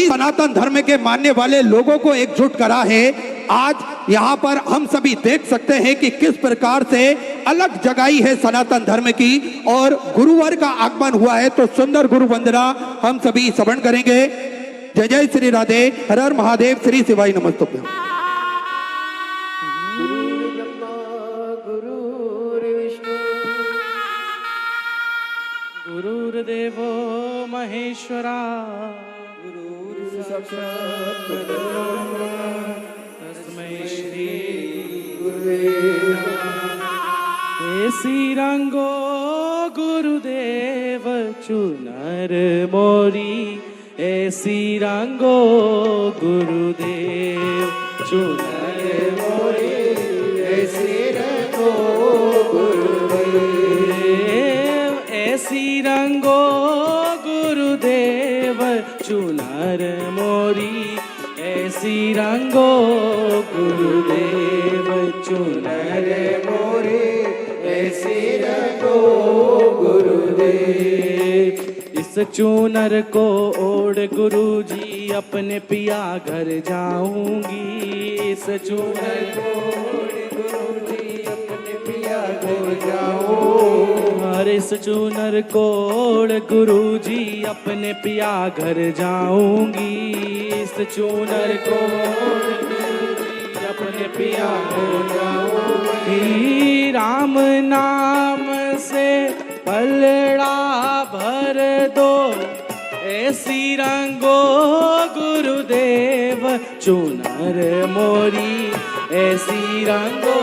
सभी सनातन धर्म के मानने वाले लोगों को एकजुट करा है। आज यहाँ पर हम सभी देख सकते हैं कि किस प्रकार से अलग जगाई है सनातन धर्म की और गुरुवार का आगमन हुआ है। तो सुंदर गुरु वंदना हम सभी श्रवण करेंगे। जय जय श्री राधे, हर हर महादेव, श्री शिवाय नमस्तुभ्यं। गुरुर्देवो महेश्वरा, गुरुर्साक्षात् परब्रह्म, तस्मै श्री गुरुवे नमः। ऐसी रंगो गुरुदेव चुनर मोरी, ऐसी रंगो गुरुदेव चुनर मोरी, ऐसी रंगो गुरुदेव, ऐसी रंगो गुरुदेव चुनर मोरी, ऐसी रंगो गुरुदेव चुनर मोरी, ऐसी रंगो गुरुदेव। इस चूनर को ओढ़ गुरुजी अपने पिया घर जाऊंगी, इस चूनर को ओढ़ गुरुजी अपने पिया घर जाऊंगी, और इस चूनर को ओढ़ गुरुजी अपने पिया घर जाऊंगी, इस चूनर को ओढ़ गुरुजी अपने पिया घर जाऊंगी। राम नाम से पलड़ा भर दो, ऐसी रंगो गुरुदेव चुनर मोरी, ऐसी रंगो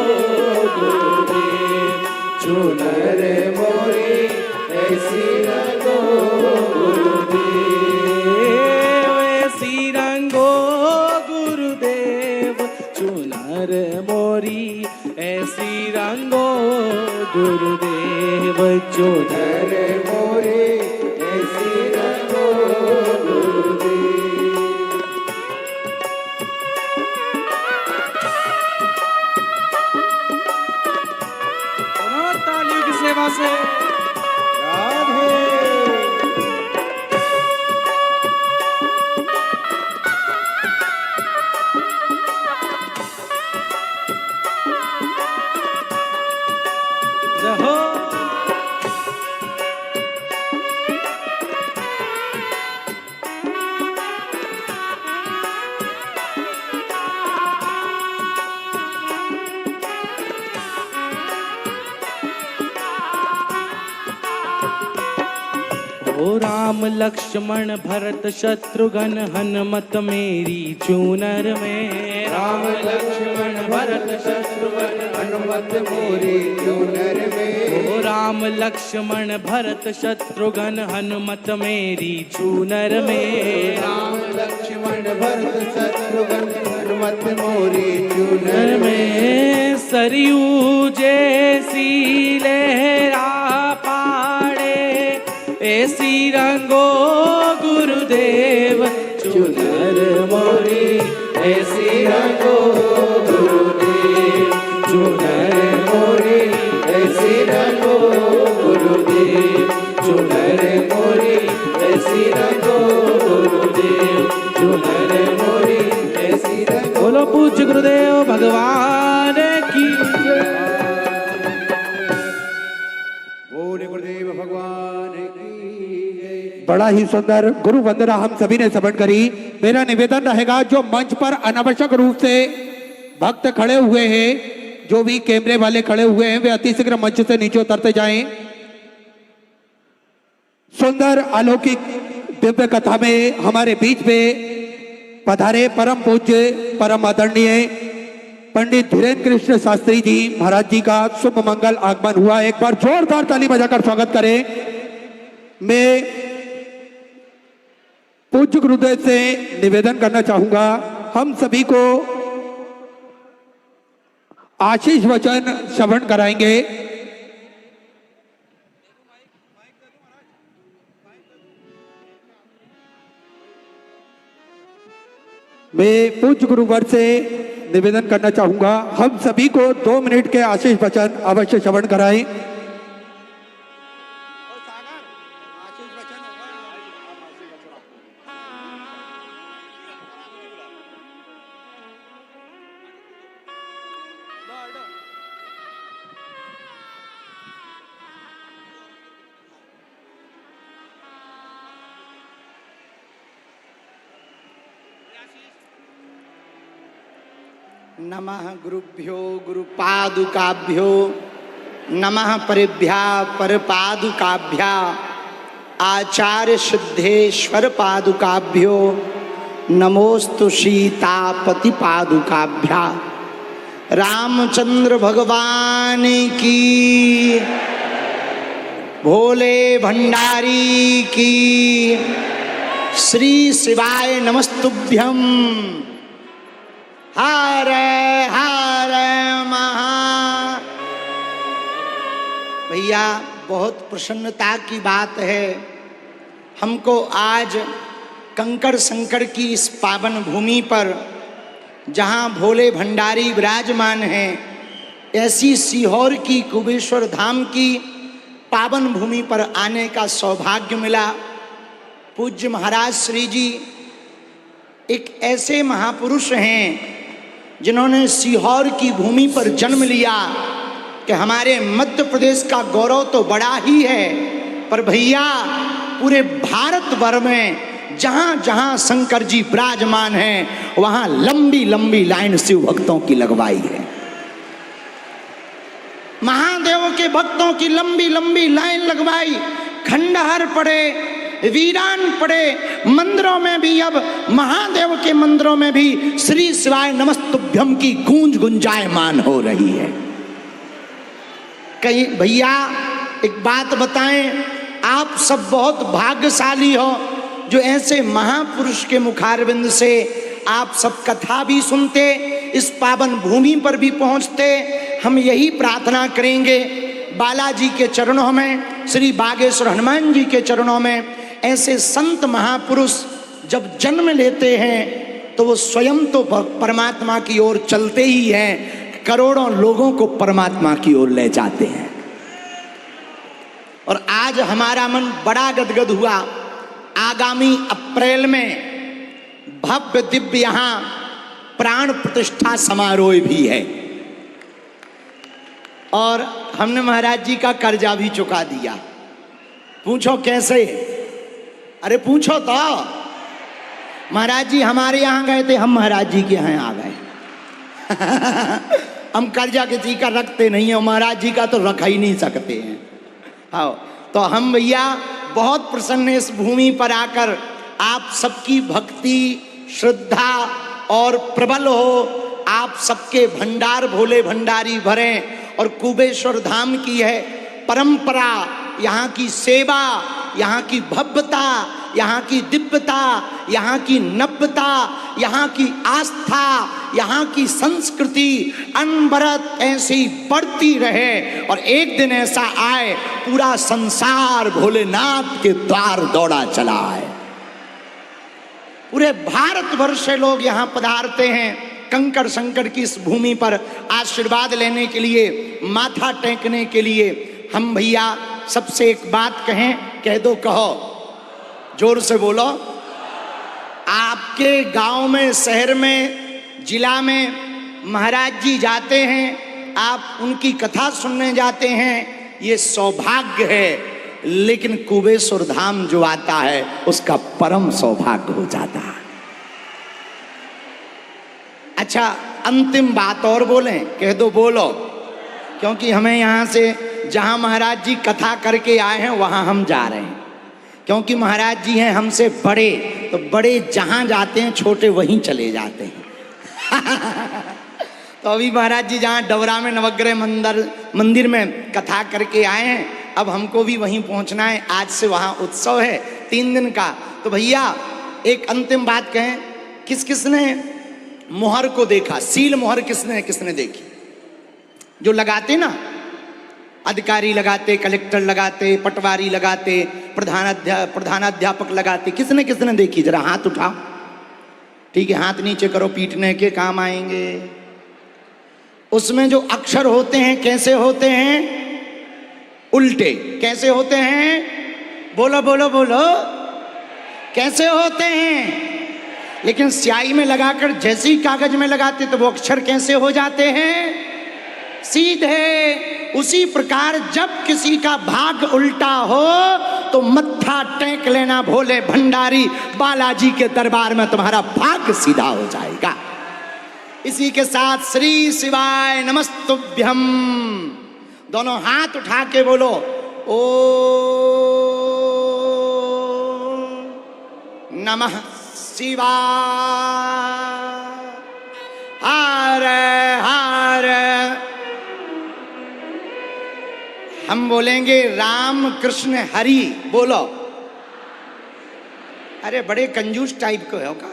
गुरुदेव चुनर मोरी, ऐसी रंगो गुरुदेव, ऐसी रंगो गुरुदेव चुनर मोरी, ऐसी रंगो गुरुदेव चुनर मोरी, ऐसी रंगो गुरुदेव। तालियों की सेवा से राधे। ओ राम लक्ष्मण भरत शत्रुघ्न हनुमत मेरी चूनर में, राम लक्ष्मण भरत शत्रुघ्न हनुमत मेरी चूनर में, ओ राम लक्ष्मण भरत शत्रुघ्न हनुमत मेरी चूनर में, राम लक्ष्मण भरत शत्रुघ्न हनुमत मोरी चूनर में। सरयू जैसी लहरा पाड़े, ऐसी रंगो गुरुदेव चुनर मोरी, ऐसी रंगो गुरुदेव चुनर मोरी, ऐसी रंगो गुरुदेव चुनर मोरी, ऐसी रंगो गुरुदेव चुनर मोरी, ऐसी रंगो। बोलो पूज्य गुरुदेव भगवान की जय। बोले गुरुदेव भगवान की। बड़ा ही सुंदर गुरु वंदना हम सभी ने श्रवण करी। मेरा निवेदन रहेगा जो मंच पर अनावश्यक रूप से भक्त खड़े हुए हैं, जो भी कैमरे वाले खड़े हुए हैं, वे अतिशीघ्र मंच से नीचे उतरते जाएं। सुंदर अलौकिक दिव्य कथा में हमारे बीच में पधारे परम पूज्य परम आदरणीय पंडित धीरेन्द्र कृष्ण शास्त्री जी महाराज जी का शुभ मंगल आगमन हुआ। एक बार जोरदार ताली बजाकर स्वागत करें। मैं पूज्य गुरुदेव से निवेदन करना चाहूंगा, हम सभी को आशीष वचन श्रवण कराएंगे। मैं पूज्य गुरुवर से निवेदन करना चाहूंगा, हम सभी को 2 मिनट के आशीष वचन अवश्य श्रवण कराएं। नमः गुरुभ्यो गुरुपादुकाभ्यो नमः परिभ्या परपादुकाभ्या आचार्य सिद्धेश्वर पादुकाभ्यो नमोस्तु सीतापति पादुकाभ्या। रामचंद्र भगवान की, भोले भंडारी की, श्री शिवाय नमस्तुभ्यम। हर हर महा। भैया बहुत प्रसन्नता की बात है, हमको आज कंकड़ संकड़ की इस पावन भूमि पर जहाँ भोले भंडारी विराजमान हैं, ऐसी सीहोर की कुबेश्वर धाम की पावन भूमि पर आने का सौभाग्य मिला। पूज्य महाराज श्री जी एक ऐसे महापुरुष हैं जिन्होंने सीहोर की भूमि पर जन्म लिया कि हमारे मध्य प्रदेश का गौरव तो बड़ा ही है, पर भैया पूरे भारत भर में जहां जहां शंकर जी विराजमान हैं वहां लंबी लंबी लाइन शिव भक्तों की लगवाई है। महादेव के भक्तों की लंबी लंबी लाइन लगवाई। खंडहर पड़े, वीरान पड़े, मंदिरों में भी, अब महादेव के मंदिरों में भी श्री शिवाय नमस्तुभ्यम की गूंज गुंजायमान हो रही है। कहीं भैया एक बात बताएं, आप सब बहुत भाग्यशाली हो जो ऐसे महापुरुष के मुखारविंद से आप सब कथा भी सुनते, इस पावन भूमि पर भी पहुंचते। हम यही प्रार्थना करेंगे बालाजी के चरणों में, श्री बागेश्वर हनुमान जी के चरणों में, ऐसे संत महापुरुष जब जन्म लेते हैं तो वो स्वयं तो परमात्मा की ओर चलते ही हैं, करोड़ों लोगों को परमात्मा की ओर ले जाते हैं। और आज हमारा मन बड़ा गदगद हुआ। आगामी अप्रैल में भव्य दिव्य यहां प्राण प्रतिष्ठा समारोह भी है और हमने महाराज जी का कर्जा भी चुका दिया। पूछो कैसे? अरे पूछो तो। महाराज जी हमारे यहाँ गए थे, हम महाराज जी के यहाँ आ गए। हम कर्जा किसी का रखते नहीं है, महाराज जी का तो रख ही नहीं सकते हैं। हाँ, तो हम भैया बहुत प्रसन्न इस भूमि पर आकर। आप सबकी भक्ति श्रद्धा और प्रबल हो, आप सबके भंडार भोले भंडारी भरे। और कुबेश्वर धाम की है परंपरा, यहाँ की सेवा, यहाँ की भव्यता, यहाँ की दिव्यता, यहाँ की नव्यता, यहाँ की आस्था, यहाँ की संस्कृति अनवरत ऐसी बढ़ती रहे और एक दिन ऐसा आए पूरा संसार भोलेनाथ के द्वार दौड़ा चला है। पूरे भारत भर से लोग यहाँ पधारते हैं कंकड़ संकड़ की इस भूमि पर आशीर्वाद लेने के लिए, माथा टेकने के लिए। हम भैया सबसे एक बात कहें, कह दो, कहो, जोर से बोलो। आपके गांव में, शहर में, जिला में महाराज जी जाते हैं, आप उनकी कथा सुनने जाते हैं, ये सौभाग्य है। लेकिन कुबेश्वर धाम जो आता है उसका परम सौभाग्य हो जाता है। अच्छा, अंतिम बात और बोलें? कह दो, बोलो। क्योंकि हमें यहाँ से जहाँ महाराज जी कथा करके आए हैं वहाँ हम जा रहे हैं, क्योंकि महाराज जी हैं हमसे बड़े, तो बड़े जहाँ जाते हैं छोटे वहीं चले जाते हैं। तो अभी महाराज जी जहाँ डबरा में नवग्रह मंदिर में कथा करके आए हैं, अब हमको भी वहीं पहुँचना है। आज से वहाँ उत्सव है 3 दिन का। तो भैया एक अंतिम बात कहें, किस किसने मोहर को देखा? सील मोहर किसने किसने देखी? जो लगाते ना, अधिकारी लगाते, कलेक्टर लगाते, पटवारी लगाते, प्रधानाध्यापक लगाते, किसने किसने देखी? जरा हाथ उठाओ। ठीक है, हाथ नीचे करो, पीटने के काम आएंगे। उसमें जो अक्षर होते हैं कैसे होते हैं? उल्टे। कैसे होते हैं? बोलो बोलो बोलो। कैसे होते हैं? लेकिन स्याही में लगाकर जैसे ही कागज में लगाते तो वो अक्षर कैसे हो जाते हैं? सीधे। उसी प्रकार जब किसी का भाग उल्टा हो तो मत्था टेक लेना भोले भंडारी बालाजी के दरबार में, तुम्हारा भाग सीधा हो जाएगा। इसी के साथ श्री शिवाय नमस्तुभ्यम, दोनों हाथ उठा के बोलो ओ नमः शिवाय। हर हर, हम बोलेंगे राम कृष्ण हरि, बोलो। अरे बड़े कंजूस टाइप को हो का,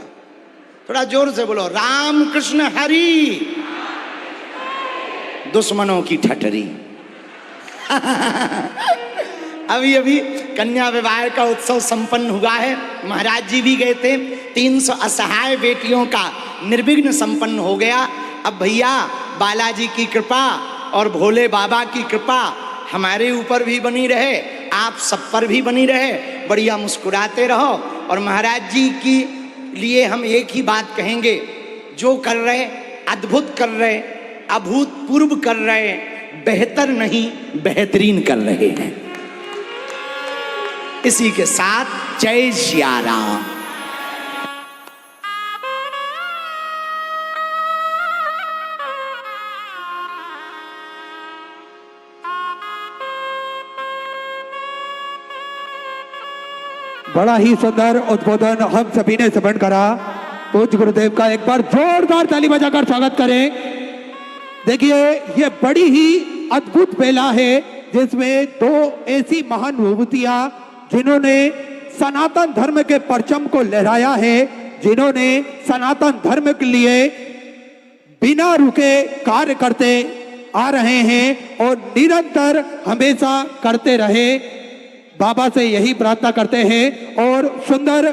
थोड़ा जोर से बोलो राम कृष्ण हरि, दुश्मनों की ठटरी। अभी अभी कन्या विवाह का उत्सव संपन्न हुआ है, महाराज जी भी गए थे। 300 असहाय बेटियों का निर्विघ्न संपन्न हो गया। अब भैया बालाजी की कृपा और भोले बाबा की कृपा हमारे ऊपर भी बनी रहे, आप सब पर भी बनी रहे, बढ़िया मुस्कुराते रहो। और महाराज जी की लिए हम एक ही बात कहेंगे, जो कर रहे अद्भुत कर रहे, अभूतपूर्व कर रहे, बेहतर नहीं बेहतरीन कर रहे हैं। इसी के साथ जय सिया राम। बड़ा ही सुंदर उद्बोधन हम सभी ने श्रवण करा। पूज्य गुरुदेव का एक बार जोरदार ताली बजाकर स्वागत करें। देखिए ये बड़ी ही अद्भुत बेला है जिसमें दो ऐसी महान विभूतियां जिन्होंने सनातन धर्म के परचम को लहराया है, जिन्होंने सनातन धर्म के लिए बिना रुके कार्य करते आ रहे हैं और निरंतर हमेशा करते रहे। बाबा से यही प्रार्थना करते हैं और सुंदर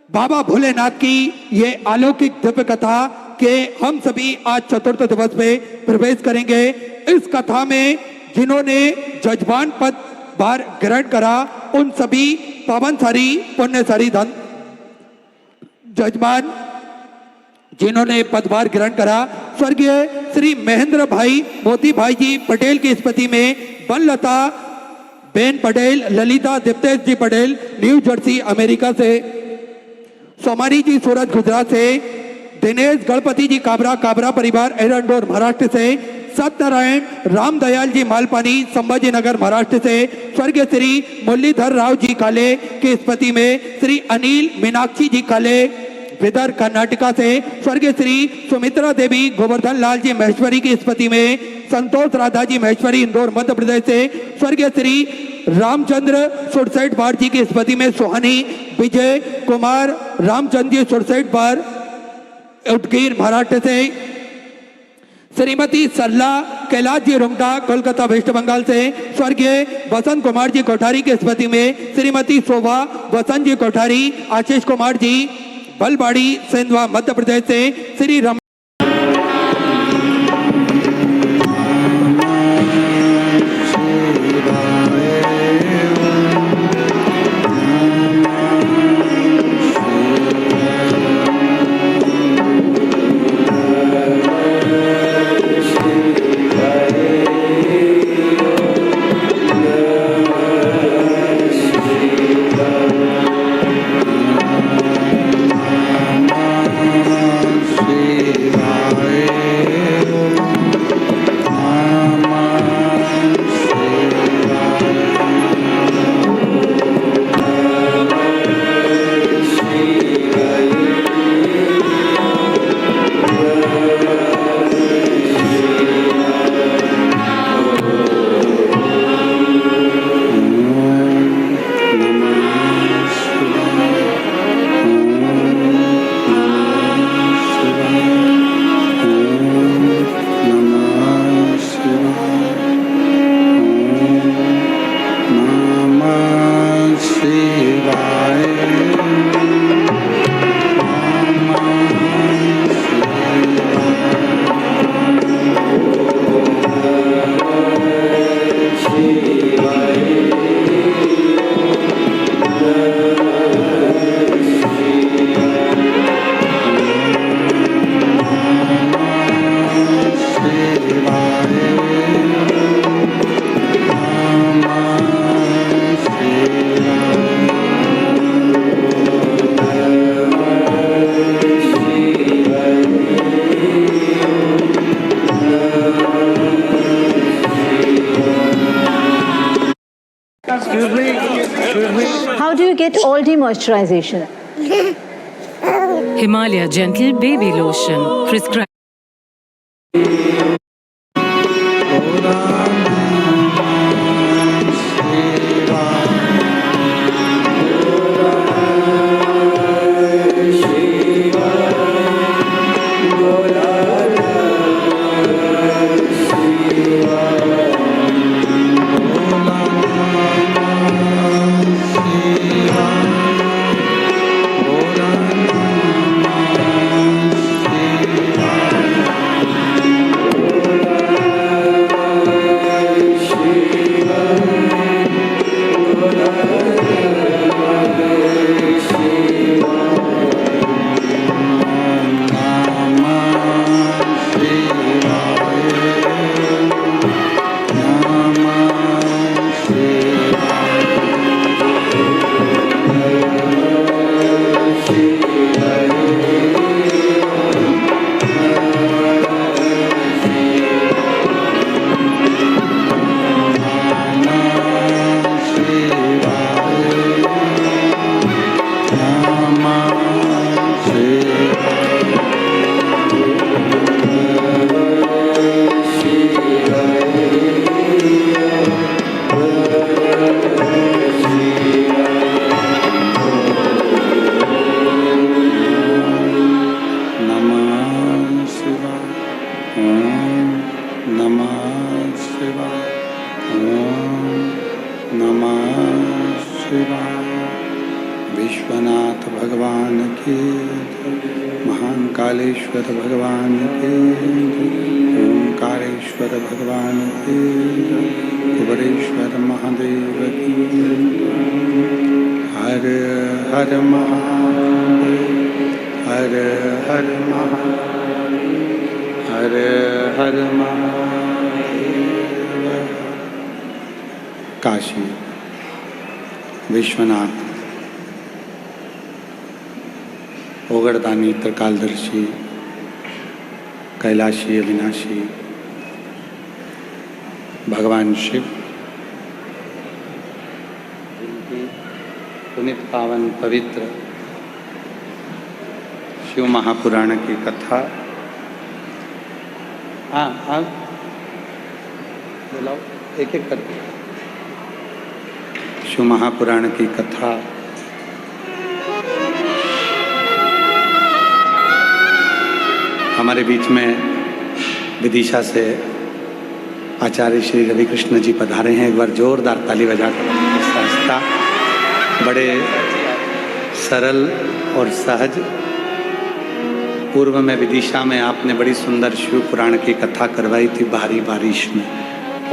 बाबा भोलेनाथ की ये अलौकिक दिव्य कथा के हम सभी आज चतुर्थ दिवस में प्रवेश करेंगे। इस कथा में जिन्होंने जजमान पद भार ग्रहण करा उन सभी पावनशाली पुण्यशाली धन जजमान जिन्होंने पदभार ग्रहण करा, स्वर्गीय श्री महेंद्र भाई मोती भाई जी पटेल की स्मृति में Banalata Ben Patel, Lalita Diptesh ji Patel new Jersey America से, सोमानी जी सूरत गुजरात से, दिनेश गणपति जी काबरा काबरा परिवार एरंडोर महाराष्ट्र से, सत्यनारायण रामदयाल जी मालपानी संभाजी नगर महाराष्ट्र से, स्वर्गीय श्री मुरलीधर राव जी काले की स्मृति में श्री अनिल मीनाक्षी जी काले विदर कर्नाटका से, स्वर्गीय श्री सुमित्रा देवी गोवर्धन लाल जी महेश्वरी की स्मृति में संतोष राधा जी महेश्वरी इंदौर मध्य प्रदेश से, स्वर्गीय श्री रामचंद्र सुरसैट बार जी की स्मृति में सुहानी विजय कुमार रामचंद्र जी सुरसैट बार उदगीर महाराष्ट्र से, श्रीमती सरला कैलाश जी रुंगटा कोलकाता वेस्ट बंगाल से, स्वर्गीय वसंत कुमार जी कोठारी की स्मृति में श्रीमती शोभा वसंत जी कोठारी, आशीष कुमार जी बलबाड़ी सेंधवा मध्य प्रदेश से, श्री रम Shri get all day moisturization. Himalaya Gentle Baby Lotion. Prescribed. Vishwanath भगवान की महान कालेश्वर भगवान की ओंकारेश्वर भगवान की कुबरेश्वर महादेव की हर हर महादेव हर हर महादेव हर हर महादेव। काशी विश्वनाथ ओगड़दानी त्रिकालदर्शी कैलाशी अविनाशी भगवान शिव जिनकी पुनित पावन पवित्र शिव महापुराण की कथा। हाँ बुलाओ एक एक करके। शिव महापुराण की कथा हमारे बीच में विदिशा से आचार्य श्री रवि कृष्ण जी पधारे हैं। एक बार जोरदार ताली बजाकर संस्था बड़े सरल और सहज। पूर्व में विदिशा में आपने बड़ी सुंदर शिव पुराण की कथा करवाई थी भारी बारिश में,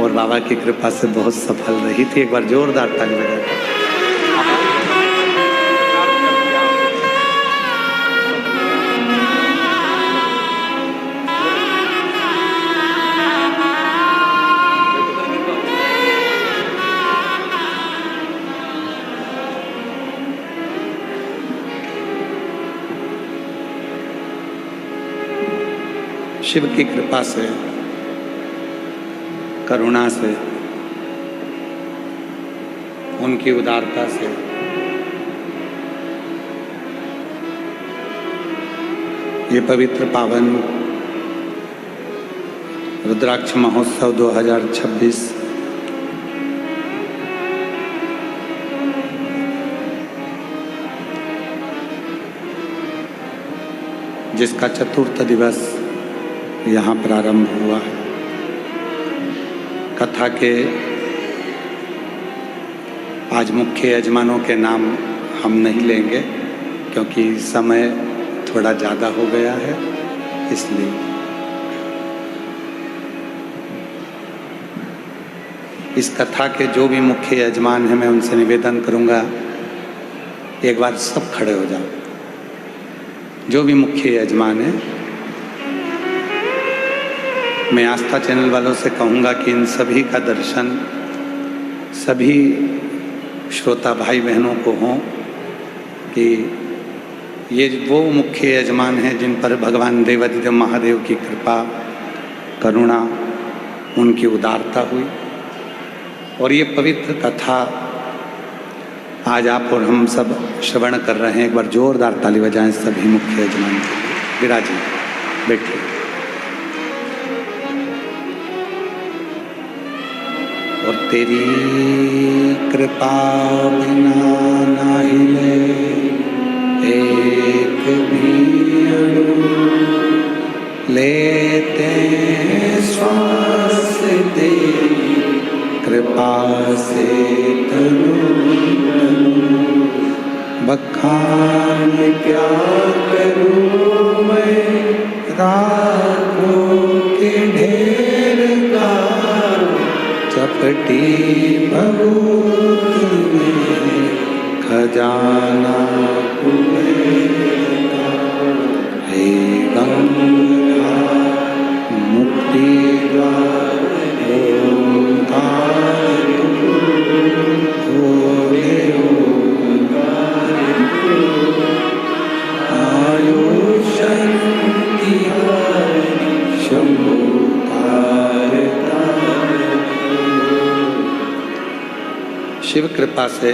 और बाबा की कृपा से बहुत सफल रही थी। एक बार जोरदार ताली बजाकर। शिव की कृपा से, करुणा से, उनकी उदारता से ये पवित्र पावन रुद्राक्ष महोत्सव 2026 जिसका चतुर्थ दिवस यहाँ प्रारंभ हुआ है। कथा के आज मुख्य यजमानों के नाम हम नहीं लेंगे क्योंकि समय थोड़ा ज़्यादा हो गया है, इसलिए इस कथा के जो भी मुख्य यजमान हैं मैं उनसे निवेदन करूंगा एक बार सब खड़े हो जाओ। जो भी मुख्य यजमान है, मैं आस्था चैनल वालों से कहूँगा कि इन सभी का दर्शन सभी श्रोता भाई बहनों को हो कि ये वो मुख्य यजमान हैं जिन पर भगवान देवाधिदेव महादेव की कृपा, करुणा, उनकी उदारता हुई। और ये पवित्र कथा आज आप और हम सब श्रवण कर रहे हैं। एक बार जोरदार ताली बजाएं सभी मुख्य यजमान के लिए। विराजी बैठिए। और तेरी कृपा बिना ना हिले एक भी अणु, लेते श्वास तेरी कृपा से तनु तनु। बखान क्या करूं मैं रागों के ढेर का, चपटी भभूत में खजाना कुबेरा। हे गंगा मुक्ति द्वार ओंकार भोले ओंकार आयुषन शंभु तारता। शिव कृपा से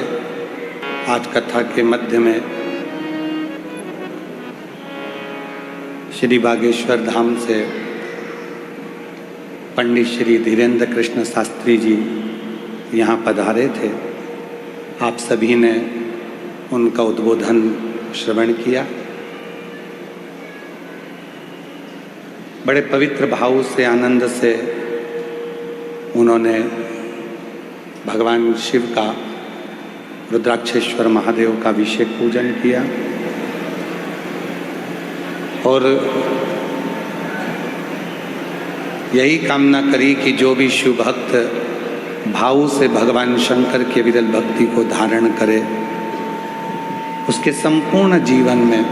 आज कथा के मध्य में श्री बागेश्वर धाम से पंडित श्री धीरेन्द्र कृष्ण शास्त्री जी यहाँ पधारे थे। आप सभी ने उनका उद्बोधन श्रवण किया। बड़े पवित्र भाव से, आनंद से उन्होंने भगवान शिव का, रुद्राक्षेश्वर महादेव का अभिषेक पूजन किया और यही कामना करी कि जो भी शिव भक्त भाव से भगवान शंकर के विरल भक्ति को धारण करे, उसके संपूर्ण जीवन में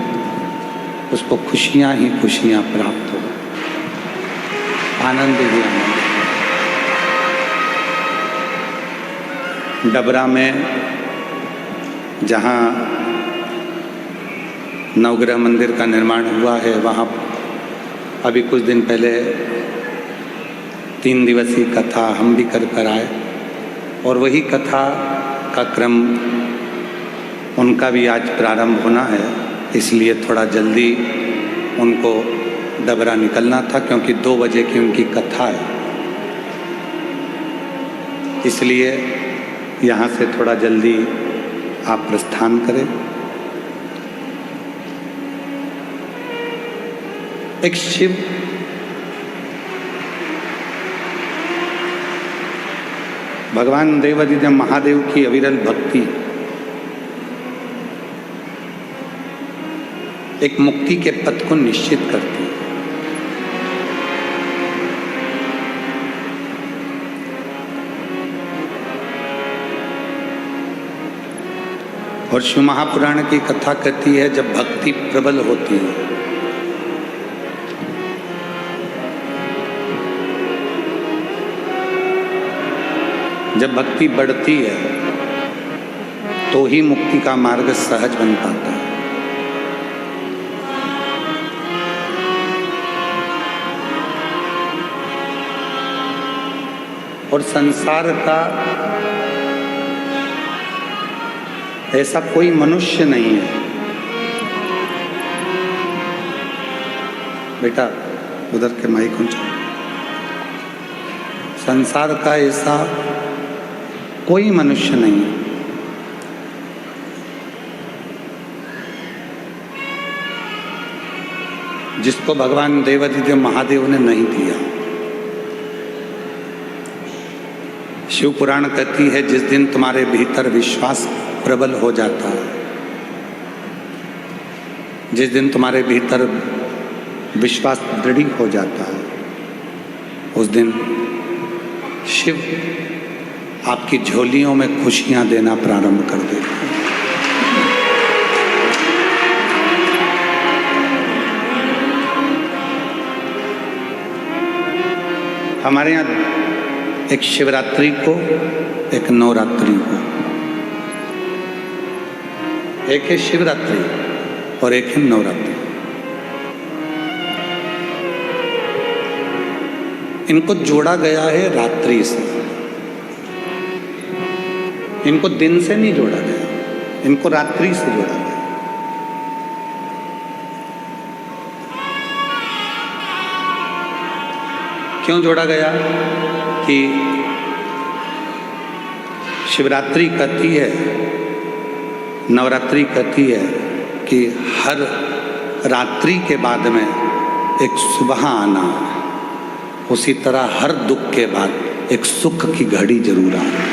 उसको खुशियां ही खुशियां प्राप्त हो, आनंद ही आनंद। डबरा में जहाँ नवग्रह मंदिर का निर्माण हुआ है, वहाँ अभी कुछ दिन पहले 3 दिवसीय कथा हम भी कर आए और वही कथा का क्रम उनका भी आज प्रारंभ होना है। इसलिए थोड़ा जल्दी उनको डबरा निकलना था क्योंकि 2 बजे की उनकी कथा है। इसलिए यहाँ से थोड़ा जल्दी आप प्रस्थान करें। एक शिव भगवान देवादिदेव महादेव की अविरल भक्ति एक मुक्ति के पथ को निश्चित करती है। और शिव महापुराण की कथा कहती है, जब भक्ति प्रबल होती है जब भक्ति बढ़ती है तो ही मुक्ति का मार्ग सहज बन पाता है। और संसार का ऐसा कोई मनुष्य नहीं है, बेटा उधर के माइक ऊंचा, संसार का ऐसा कोई मनुष्य नहीं है जिसको भगवान देवादिदेव महादेव ने नहीं दिया। शिव पुराण कहती है, जिस दिन तुम्हारे भीतर विश्वास प्रबल हो जाता है, जिस दिन तुम्हारे भीतर विश्वास दृढ़ हो जाता है, उस दिन शिव आपकी झोलियों में खुशियां देना प्रारंभ कर देते हैं। हमारे यहाँ एक शिवरात्रि को, एक नवरात्रि को, एक है शिवरात्रि और एक है नवरात्रि। इनको जोड़ा गया है रात्रि से, इनको दिन से नहीं जोड़ा गया। इनको रात्रि से जोड़ा गया। क्यों जोड़ा गया? कि शिवरात्रि कहती है, नवरात्रि कहती है कि हर रात्रि के बाद में एक सुबह आना, उसी तरह हर दुख के बाद एक सुख की घड़ी जरूर आना।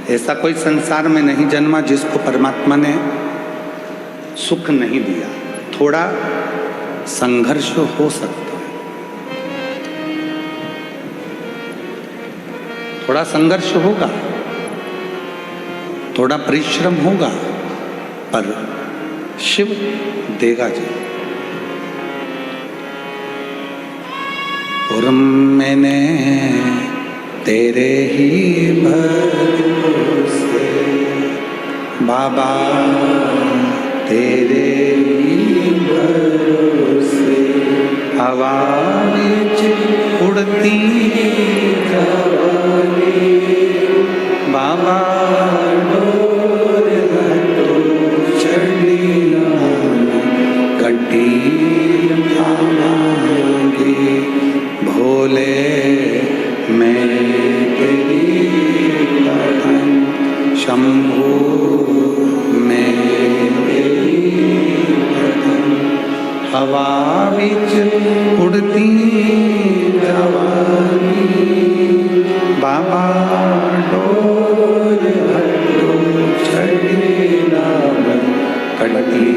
ऐसा कोई संसार में नहीं जन्मा जिसको परमात्मा ने सुख नहीं दिया। थोड़ा संघर्ष हो सकता है, थोड़ा संघर्ष होगा, थोड़ा परिश्रम होगा, पर शिव देगा जी। और मैंने तेरे ही भरोसे बाबा, तेरे ही भरोसे हवा विच उड़ती जवानी बाबा, डोर घटो चढ़ी कटी जावांगी भोले, मैं तेरी पठन शंभु, मैं तेरी पठन हवा विच उड़ती जवानी बाबा, डोर हटो छड़ी नाम कटी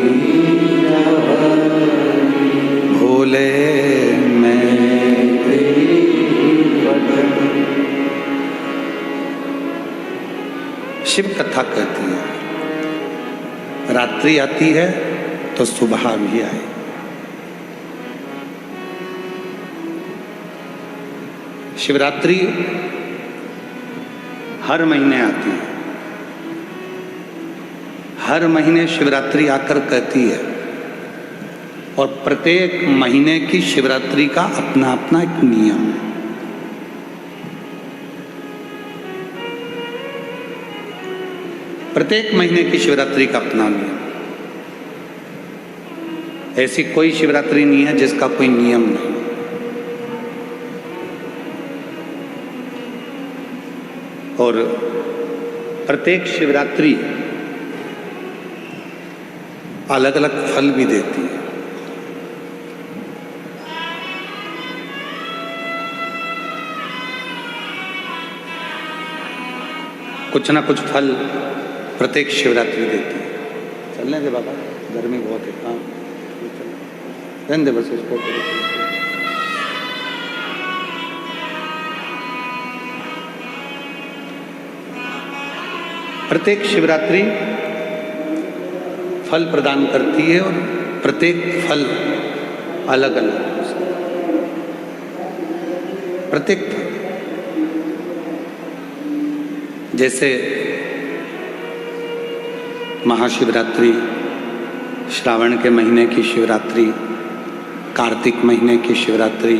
भोले, मैं तेरी पठन। शिव कथा कहती है रात्रि आती है तो सुबह भी आए। शिवरात्रि हर महीने आती है, हर महीने शिवरात्रि आकर कहती है, और प्रत्येक महीने की शिवरात्रि का अपना अपना एक नियम है। प्रत्येक महीने की शिवरात्रि का अपना नियम। ऐसी कोई शिवरात्रि नहीं है जिसका कोई नियम नहीं। और प्रत्येक शिवरात्रि अलग अलग फल भी देती है। कुछ ना कुछ फल प्रत्येक शिवरात्रि देती है। चलने दे बाबा, गर्मी बहुत है। हाँ रहने दे बस इसको। प्रत्येक शिवरात्रि फल प्रदान करती है और प्रत्येक फल अलग अलग। प्रत्येक फल जैसे महाशिवरात्रि, श्रावण के महीने की शिवरात्रि, कार्तिक महीने की शिवरात्रि,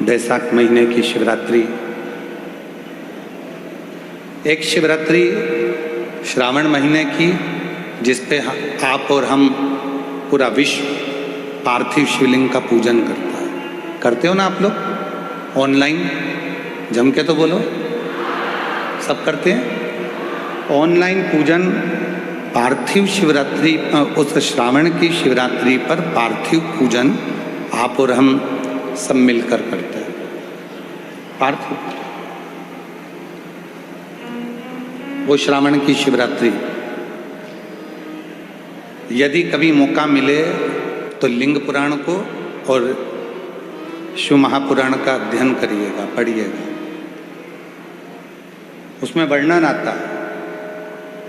बैसाख महीने की शिवरात्रि। एक शिवरात्रि श्रावण महीने की जिस पे आप और हम पूरा विश्व पार्थिव शिवलिंग का पूजन करता है। करते हो ना आप लोग? ऑनलाइन जम के तो बोलो, सब करते हैं। ऑनलाइन पूजन पार्थिव शिवरात्रि, उस श्रावण की शिवरात्रि पर पार्थिव पूजन आप और हम सब मिलकर करते हैं। पार्थिव वो श्रावण की शिवरात्रि। यदि कभी मौका मिले तो लिंग पुराण को और शिव महापुराण का अध्ययन करिएगा, पढ़िएगा। उसमें वर्णन आता है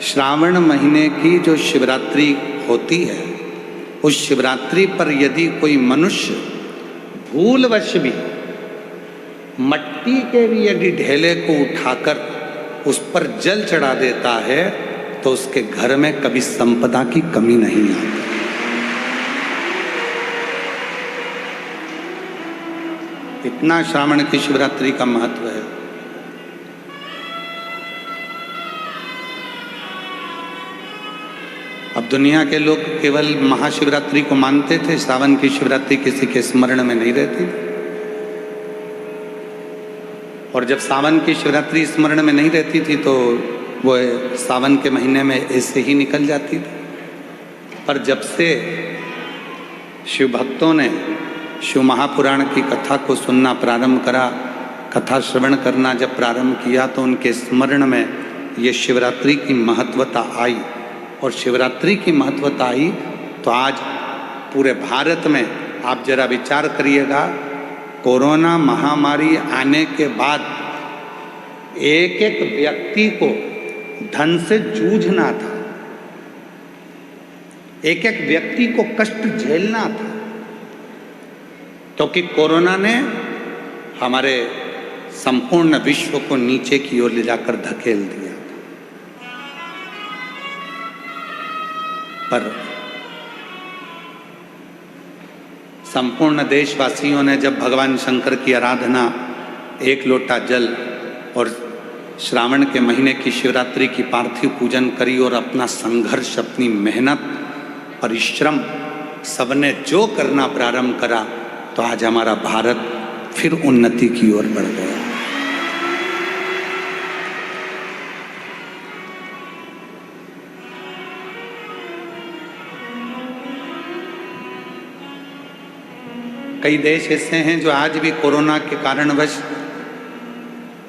श्रावण महीने की जो शिवरात्रि होती है, उस शिवरात्रि पर यदि कोई मनुष्य भूलवश भी मट्टी के भी यदि ढेले को उठाकर उस पर जल चढ़ा देता है तो उसके घर में कभी संपदा की कमी नहीं आती। इतना श्रावण की शिवरात्रि का महत्व है। अब दुनिया के लोग केवल महाशिवरात्रि को मानते थे, श्रावण की शिवरात्रि किसी के स्मरण में नहीं रहती। और जब सावन की शिवरात्रि स्मरण में नहीं रहती थी तो वो सावन के महीने में ऐसे ही निकल जाती थी। पर जब से शिव भक्तों ने शिव महापुराण की कथा को सुनना प्रारंभ करा, कथा श्रवण करना जब प्रारंभ किया, तो उनके स्मरण में ये शिवरात्रि की महत्वता आई। और शिवरात्रि की महत्वता आई तो आज पूरे भारत में आप जरा विचार करिएगा, कोरोना महामारी आने के बाद एक एक व्यक्ति को धन से जूझना था, एक एक व्यक्ति को कष्ट झेलना था, क्योंकि कोरोना ने हमारे संपूर्ण विश्व को नीचे की ओर ले जाकर धकेल दिया। पर संपूर्ण देशवासियों ने जब भगवान शंकर की आराधना, एक लोटा जल और श्रावण के महीने की शिवरात्रि की पार्थिव पूजन करी और अपना संघर्ष, अपनी मेहनत, परिश्रम सबने जो करना प्रारंभ करा, तो आज हमारा भारत फिर उन्नति की ओर बढ़ गया। कई देश ऐसे हैं जो आज भी कोरोना के कारणवश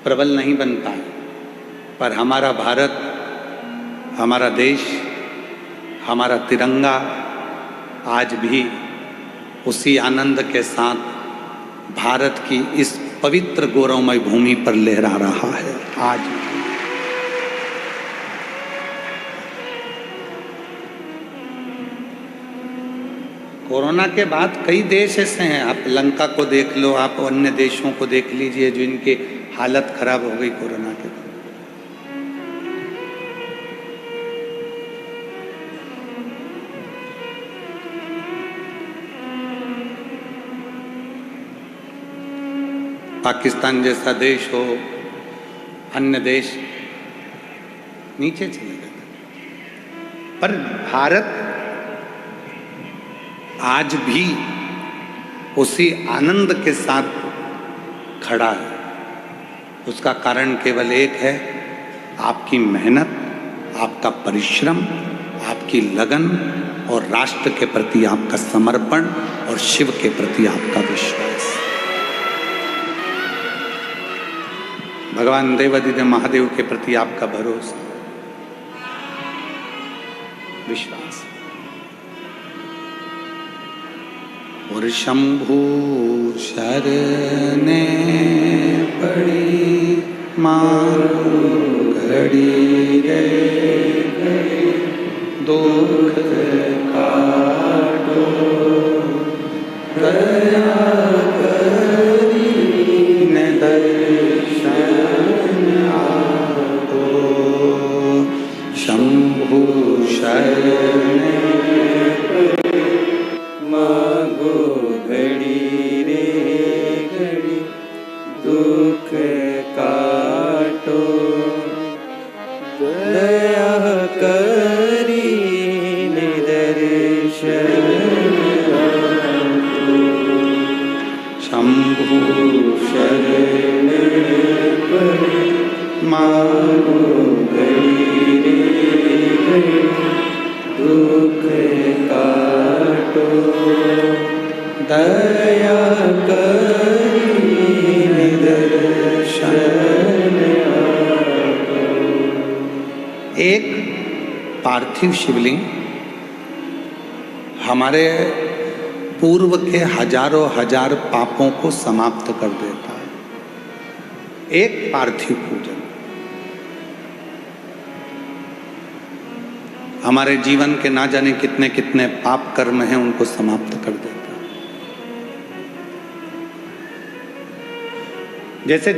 प्रबल नहीं बन पाए, पर हमारा भारत, हमारा देश, हमारा तिरंगा आज भी उसी आनंद के साथ भारत की इस पवित्र गौरवमय भूमि पर लहरा रहा है। आज कोरोना के बाद कई देश ऐसे हैं, आप लंका को देख लो, आप अन्य देशों को देख लीजिए जो इनकी हालत खराब हो गई कोरोना के बाद। पाकिस्तान जैसा देश हो, अन्य देश नीचे चले गए, पर भारत आज भी उसी आनंद के साथ खड़ा है। उसका कारण केवल एक है, आपकी मेहनत, आपका परिश्रम, आपकी लगन और राष्ट्र के प्रति आपका समर्पण और शिव के प्रति आपका विश्वास। भगवान देवादिदेव महादेव के प्रति आपका भरोसा, विश्वास। और शंभु शरणे पड़ी मारो घड़ी रे घड़ी, दुख काटो दया करी ने दर्शन आपो। शंभु शरणे मागो घड़ी रे घड़ी, दुख काटो दया करी निदर्शन आपो। शंभु शरण पड़ी मागो घड़ी रे घड़ी, दुख काटो दया करी निदर्शन आपो। एक पार्थिव शिवलिंग हमारे पूर्व के हजारों हजार पापों को समाप्त कर देता है। एक पार्थिव पूजन हमारे जीवन के ना जाने कितने कितने पाप कर्म हैं, उनको समाप्त कर देता है। जैसे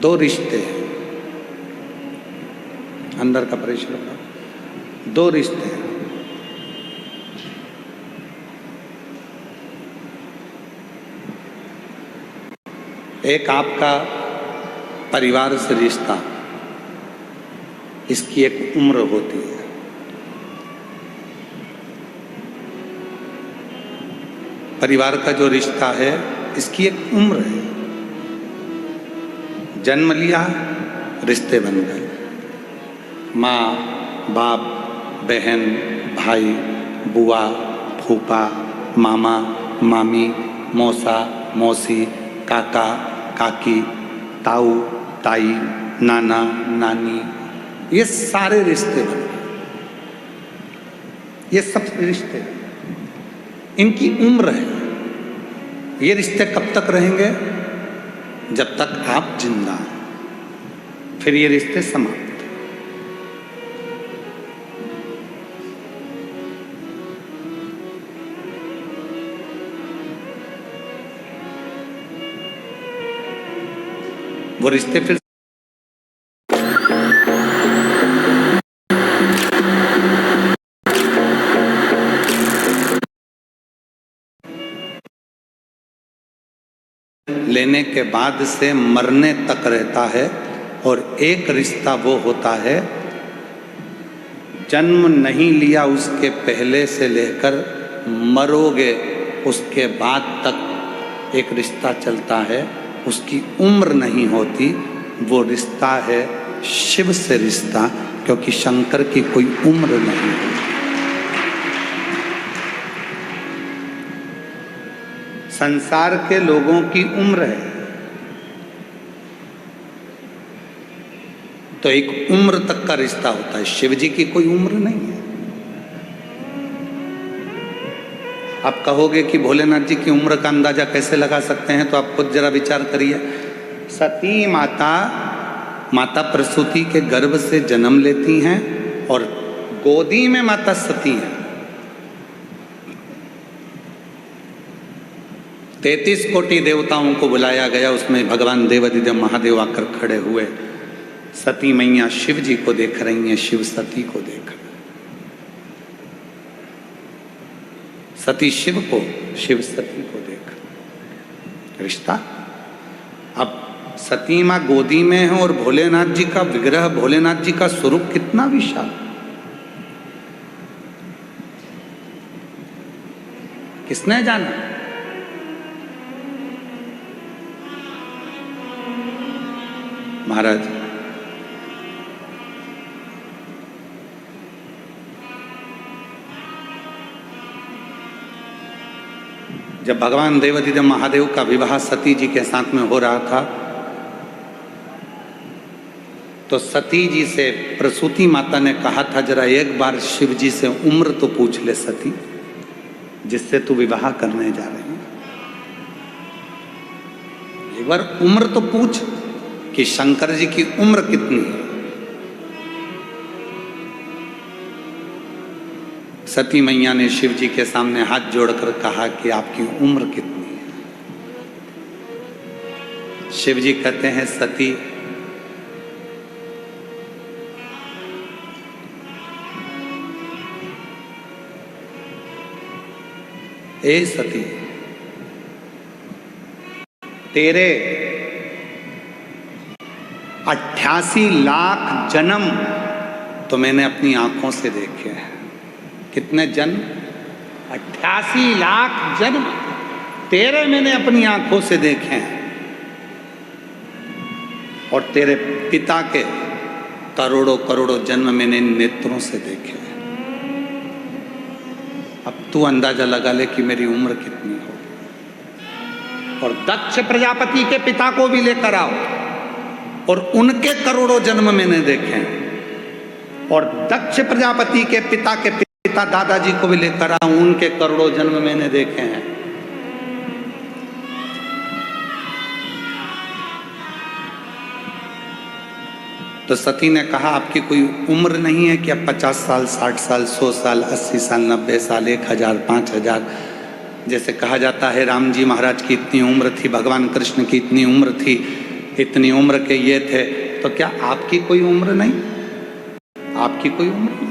दो रिश्ते हैं, अंदर का प्रेशर, दो रिश्ते हैं, एक आपका परिवार से रिश्ता, इसकी एक उम्र होती है। परिवार का जो रिश्ता है इसकी एक उम्र है। जन्म लिया, रिश्ते बन गए। माँ, बाप, बहन, भाई, बुआ, फूफा, मामा, मामी, मौसा, मौसी, काका, काकी, ताऊ, ताई, नाना, नानी, ये सारे रिश्ते बन गए। ये सब रिश्ते, इनकी उम्र है। ये रिश्ते कब तक रहेंगे? जब तक आप जिंदा हैं, फिर ये रिश्ते समाप्त। वो रिश्ते फिर लेने के बाद से मरने तक रहता है। और एक रिश्ता वो होता है, जन्म नहीं लिया उसके पहले से लेकर मरोगे उसके बाद तक एक रिश्ता चलता है, उसकी उम्र नहीं होती। वो रिश्ता है शिव से रिश्ता, क्योंकि शंकर की कोई उम्र नहीं होती। संसार के लोगों की उम्र है, तो एक उम्र तक का रिश्ता होता है। शिव जी की कोई उम्र नहीं है। आप कहोगे कि भोलेनाथ जी की उम्र का अंदाजा कैसे लगा सकते हैं, तो आप खुद जरा विचार करिए। सती माता प्रसूति के गर्भ से जन्म लेती हैं और गोदी में माता सती हैं। 33 कोटि देवताओं को बुलाया गया, उसमें भगवान देवाधिदेव महादेव आकर खड़े हुए। सती मैया शिव जी को देख रही हैं, शिव सती को देख रहे, सती शिव को, शिव सती को देख। रिश्ता अब सती मां गोदी में है और भोलेनाथ जी का विग्रह, भोलेनाथ जी का स्वरूप कितना विशाल। किसने जाना? महाराज जब भगवान देवाधिदेव महादेव का विवाह सती जी के साथ में हो रहा था, तो सती जी से प्रसूति माता ने कहा था, जरा एक बार शिव जी से उम्र तो पूछ ले सती, जिससे तू विवाह करने जा रही है। एक बार उम्र तो पूछ कि शंकर जी की उम्र कितनी है। सती मैया ने शिव जी के सामने हाथ जोड़कर कहा कि आपकी उम्र कितनी है। शिव जी कहते हैं, सती ए सती, तेरे 88 लाख जन्म तो मैंने अपनी आंखों से देखे हैं। कितने जन्म? 88 लाख जन्म तेरे मैंने अपनी आंखों से देखे हैं। और तेरे पिता के करोड़ों करोड़ों जन्म मैंने नेत्रों से देखे हैं। अब तू अंदाजा लगा ले कि मेरी उम्र कितनी होगी। और दक्ष प्रजापति के पिता को भी लेकर आओ, और उनके करोड़ों जन्म मैंने देखे हैं। और दक्ष प्रजापति के पिता दादाजी को भी लेकर आओ, उनके करोड़ों जन्म मैंने देखे हैं। तो सती ने कहा, आपकी कोई उम्र नहीं है कि आप 50 साल, 60 साल, 100 साल, 80 साल, 90 साल, 1000, 5000, जैसे कहा जाता है राम जी महाराज की इतनी उम्र थी, भगवान कृष्ण की इतनी उम्र थी, इतनी उम्र के ये थे। तो क्या आपकी कोई उम्र नहीं? आपकी कोई उम्र नहीं।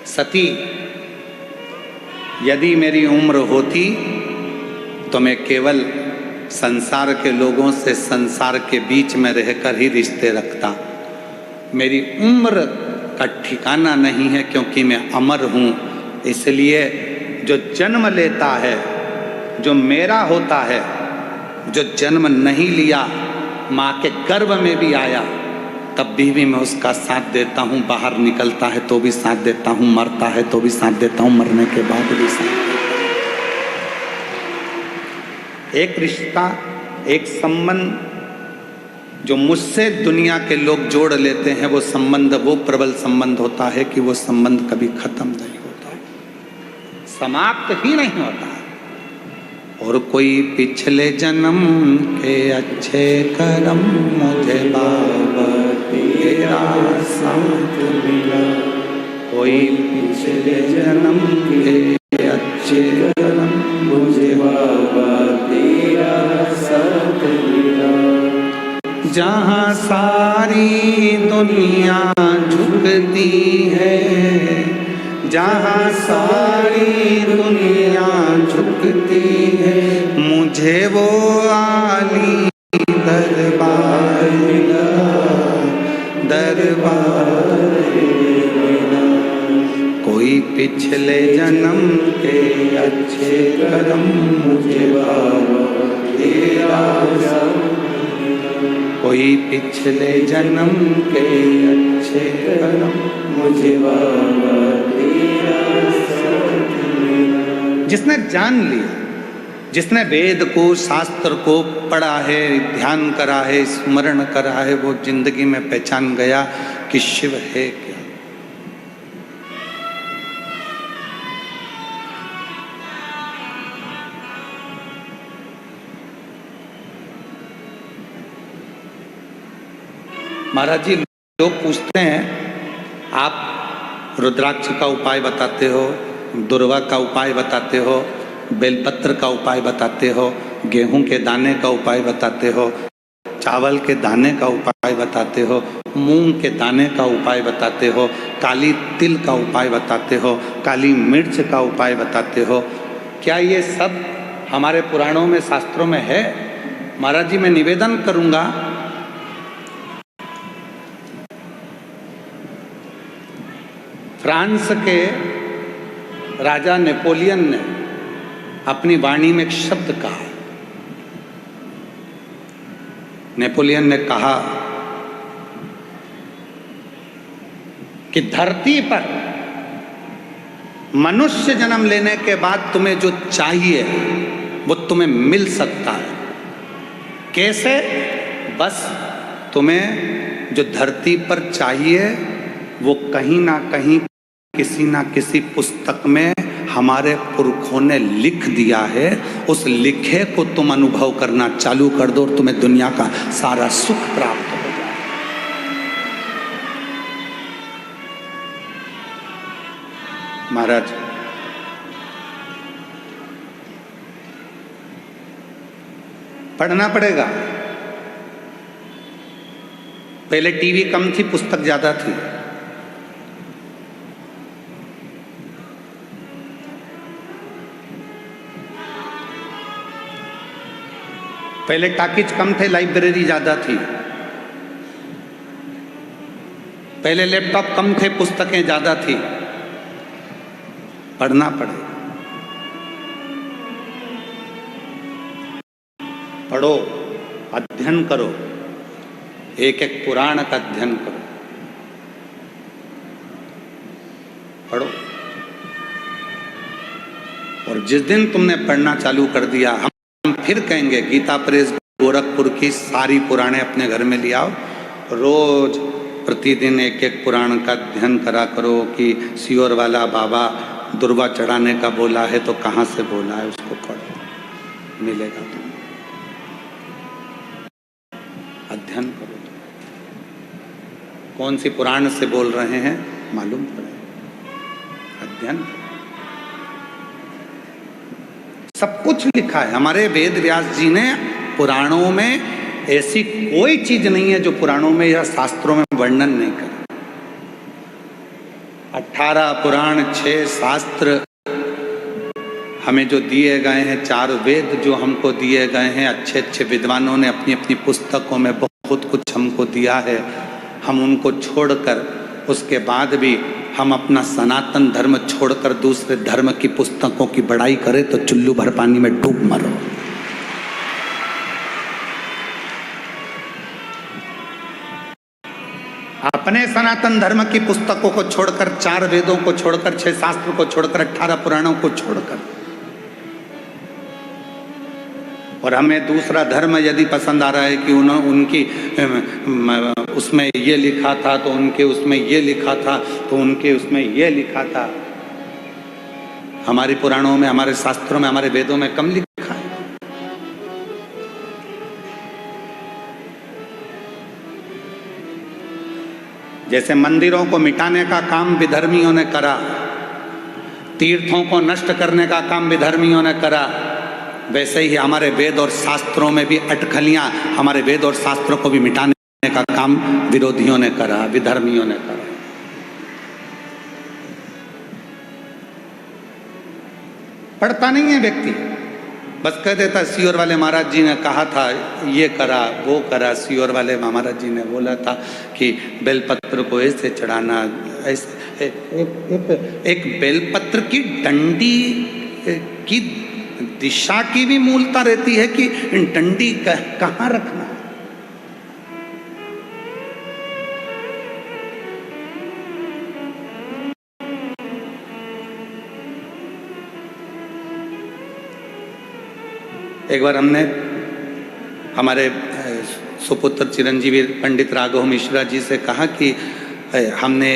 सती, यदि मेरी उम्र होती तो मैं केवल संसार के लोगों से संसार के बीच में रहकर ही रिश्ते रखता। मेरी उम्र का ठिकाना नहीं है क्योंकि मैं अमर हूँ, इसलिए जो जन्म लेता है, जो मेरा होता है, जो जन्म नहीं लिया, माँ के गर्भ में भी आया, तब भी मैं उसका साथ देता हूँ। बाहर निकलता है तो भी साथ देता हूँ, मरता है तो भी साथ देता हूँ, मरने के बाद भी साथ देता हूँ। एक रिश्ता, एक संबंध जो मुझसे दुनिया के लोग जोड़ लेते हैं, वो संबंध वो प्रबल संबंध होता है कि वो संबंध कभी खत्म नहीं होता, समाप्त ही नहीं होता। और कोई पिछले जन्म के अच्छे कर्म मुझे बाबा तेरा साथ मिला, कोई पिछले जन्म के अच्छे कर्म मुझे बाबा तेरा साथ मिला। जहाँ सारी दुनिया झुकती है, जहाँ सारी दुनिया झुकती है, मुझे वो आली दरबार मिला, दरबार मिला। कोई पिछले जन्म के अच्छे कर्म मुझे बाबा तेरा साथ, कोई पिछले जन्म के अच्छे कर्म मुझे बाबा तेरा साथ मिला। जिसने जान लिया, जिसने वेद को, शास्त्र को पढ़ा है, ध्यान करा है, स्मरण करा है, वो जिंदगी में पहचान गया कि शिव है क्या। महाराज जी, लोग पूछते हैं आप रुद्राक्ष का उपाय बताते हो, दुर्वा का उपाय बताते हो, बेलपत्र का उपाय बताते हो, गेहूं के दाने का उपाय बताते हो, चावल के दाने का उपाय बताते हो, मूंग के दाने का उपाय बताते हो, काली तिल का उपाय बताते हो, काली मिर्च का उपाय बताते हो। क्या ये सब हमारे पुराणों में, शास्त्रों में है? महाराज जी, मैं निवेदन करूंगा, फ्रांस के राजा नेपोलियन ने अपनी वाणी में एक शब्द कहा। नेपोलियन ने कहा कि धरती पर मनुष्य जन्म लेने के बाद तुम्हें जो चाहिए वो तुम्हें मिल सकता है। कैसे? बस तुम्हें जो धरती पर चाहिए वो कहीं ना कहीं, किसी ना किसी पुस्तक में हमारे पुरखों ने लिख दिया है। उस लिखे को तुम अनुभव करना चालू कर दो और तुम्हें दुनिया का सारा सुख प्राप्त हो जाए। महाराज, पढ़ना पड़ेगा। पहले टीवी कम थी, पुस्तक ज्यादा थी। पहले टाकीज कम थे, लाइब्रेरी ज्यादा थी। पहले लैपटॉप कम थे, पुस्तकें ज्यादा थी। पढ़ना पड़ेगा। पढ़ो, अध्ययन करो, एक एक पुराण का अध्ययन करो, पढ़ो। और जिस दिन तुमने पढ़ना चालू कर दिया, हम फिर कहेंगे गीता प्रेस गोरखपुर की सारी पुराणे अपने घर में ले आओ, रोज प्रतिदिन एक एक पुराण का अध्ययन करा करो कि सियोर वाला बाबा दुर्वा चढ़ाने का बोला है तो कहाँ से बोला है, उसको पढ़ो, मिलेगा तुम्हें। अध्ययन करो, कौन सी पुराण से बोल रहे हैं मालूम पड़े, अध्ययन। सब कुछ लिखा है हमारे वेद व्यास जी ने पुराणों में। ऐसी कोई चीज नहीं है जो पुराणों में या शास्त्रों में वर्णन नहीं कर। 18 पुराण, 6 शास्त्र, हमें जो दिए गए हैं 4 वेद जो हमको दिए गए हैं, अच्छे अच्छे विद्वानों ने अपनी अपनी पुस्तकों में बहुत कुछ हमको दिया है, हम उनको छोड़कर उसके बाद भी हम अपना सनातन धर्म छोड़कर दूसरे धर्म की पुस्तकों की बड़ाई करें तो चुल्लू भर पानी में डूब मरो। अपने सनातन धर्म की पुस्तकों को छोड़कर, 4 वेदों को छोड़कर, 6 शास्त्र को छोड़कर, 18 पुराणों को छोड़कर, और हमें दूसरा धर्म यदि पसंद आ रहा है कि उनकी उसमें ये लिखा था तो उनके उसमें ये लिखा था तो उनके उसमें ये लिखा था, हमारे पुराणों में, हमारे शास्त्रों में, हमारे वेदों में कम लिखा है। जैसे मंदिरों को मिटाने का काम विधर्मियों ने करा, तीर्थों को नष्ट करने का काम विधर्मियों ने करा, वैसे ही हमारे वेद और शास्त्रों में भी अटकलियां, हमारे वेद और शास्त्रों को भी मिटाने का काम विरोधियों ने करा, विधर्मियों ने करा। पढ़ता नहीं है व्यक्ति, बस कह देता सियोर वाले महाराज जी ने कहा था, ये करा वो करा, सियोर वाले महाराज जी ने बोला था कि बेलपत्र को ऐसे चढ़ाना, ऐसे एक बेलपत्र की डंडी की दिशा की भी मूलता रहती है कि डंडी कहाँ रखना है। एक बार हमने हमारे सुपुत्र चिरंजीवी पंडित राघव मिश्रा जी से कहा कि हमने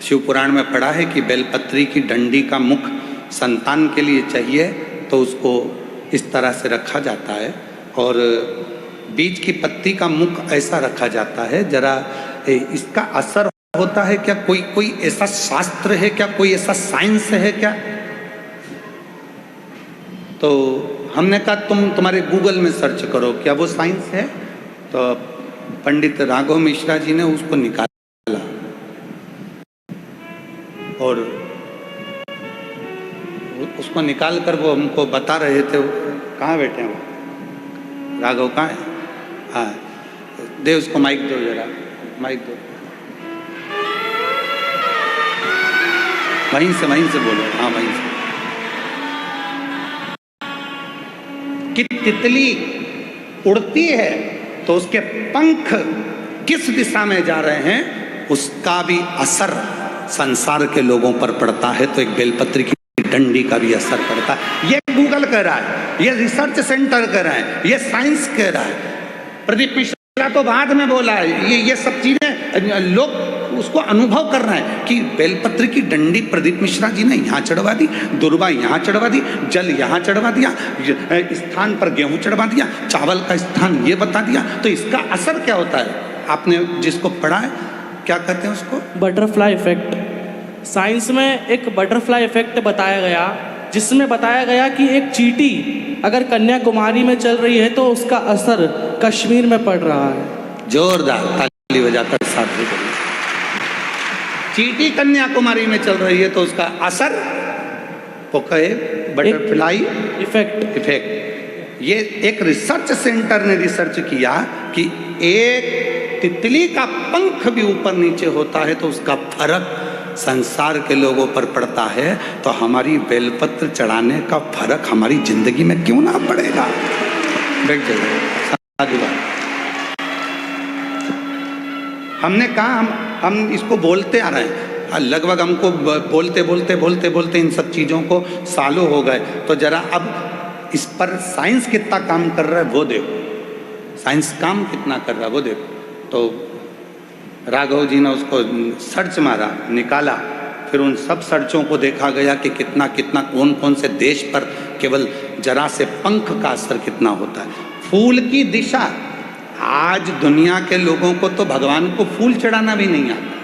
शिव पुराण में पढ़ा है कि बेलपत्री की डंडी का मुख संतान के लिए चाहिए, तो उसको इस तरह से रखा जाता है, और बीज की पत्ती का मुख ऐसा रखा जाता है। जरा इसका असर होता है क्या? कोई ऐसा शास्त्र है क्या? कोई ऐसा साइंस है क्या? तो हमने कहा तुम्हारे गूगल में सर्च करो, क्या वो साइंस है? तो पंडित राघव मिश्रा जी ने उसको निकाला और उसको निकाल कर वो हमको बता रहे थे। कहाँ बैठे हैं वो? राघव कहाँ है? हाँ, दे उसको माइक दो, जरा माइक दो, वहीं से बोलो। हाँ, वहीं से। कि तितली उड़ती है तो उसके पंख किस दिशा में जा रहे हैं, उसका भी असर संसार के लोगों पर पड़ता है। तो एक बेलपत्री की डंडी का भी असर पड़ता है। ये गूगल कह रहा है, ये रिसर्च सेंटर कह रहा है, ये साइंस कह रहा है। प्रदीप मिश्रा तो बाद में बोला है। ये सब चीजें लोग उसको अनुभव कर रहे हैं कि बेलपत्र की डंडी प्रदीप मिश्रा जी ने यहाँ चढ़वा दी, दुर्वा यहाँ चढ़वा दी, जल यहाँ चढ़वा दिया, स्थान पर गेहूं चढ़वा दिया, चावल का स्थान ये बता दिया। तो इसका असर क्या होता है? आपने जिसको पढ़ा है, क्या कहते हैं उसको? Butterfly effect. साइंस में एक बटरफ्लाई इफेक्ट बताया गया, जिसमें बताया गया कि एक चींटी अगर कन्याकुमारी में चल रही है तो उसका असर कश्मीर में पड़ रहा है। जोरदार ताली बजाकर साथ में। चींटी कन्याकुमारी में चल रही है तो उसका असर वो कहे बटरफ्लाई इफेक्ट। ये एक रिसर्च सेंटर ने रिसर्च किया कि एक तितली का पंख भी ऊपर नीचे होता है तो उसका फर्क संसार के लोगों पर पड़ता है। तो हमारी बेलपत्र चढ़ाने का फर्क हमारी जिंदगी में क्यों ना पड़ेगा? बैठ जाइए। हमने कहा हम इसको बोलते आ रहे हैं, लगभग हमको बोलते इन सब चीज़ों को सालों हो गए। तो जरा अब इस पर साइंस कितना काम कर रहा है वो देखो, साइंस काम कितना कर रहा है वो देखो। तो राघव जी ने उसको सर्च मारा, निकाला, फिर उन सब सर्चों को देखा गया कि कितना कौन कौन से देश पर केवल जरा से पंख का असर कितना होता है। फूल की दिशा, आज दुनिया के लोगों को तो भगवान को फूल चढ़ाना भी नहीं आता।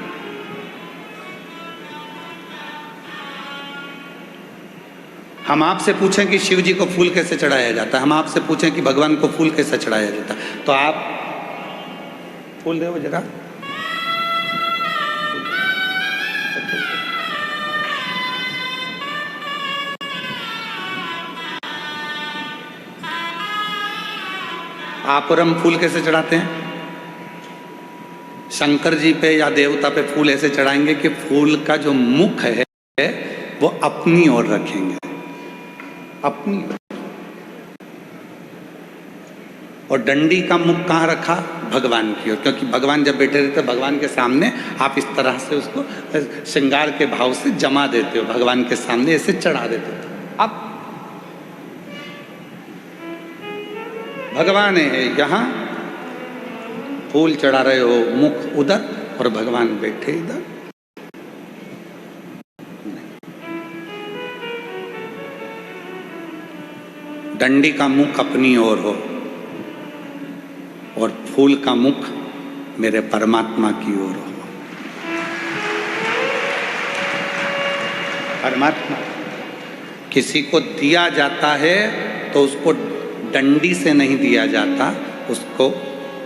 हम आपसे पूछें कि शिव जी को फूल कैसे चढ़ाया जाता है, हम आपसे पूछें कि भगवान को फूल कैसे चढ़ाया जाता है, तो आप फूल दे जरा। आप और हम फूल कैसे चढ़ाते हैं? शंकर जी पे या देवता पे फूल ऐसे चढ़ाएंगे कि फूल का जो मुख है वो अपनी ओर रखेंगे, अपनी ओर। और डंडी का मुख कहाँ रखा? भगवान की ओर, क्योंकि भगवान जब बैठे रहते भगवान के सामने आप इस तरह से उसको श्रृंगार के भाव से जमा देते हो, भगवान के सामने ऐसे चढ़ा देते हो। अब भगवान है यहाँ, फूल चढ़ा रहे हो, मुख उधर और भगवान बैठे इधर। डंडी का मुख अपनी ओर हो और फूल का मुख मेरे परमात्मा की ओर हो। परमात्मा किसी को दिया जाता है तो उसको डंडी से नहीं दिया जाता, उसको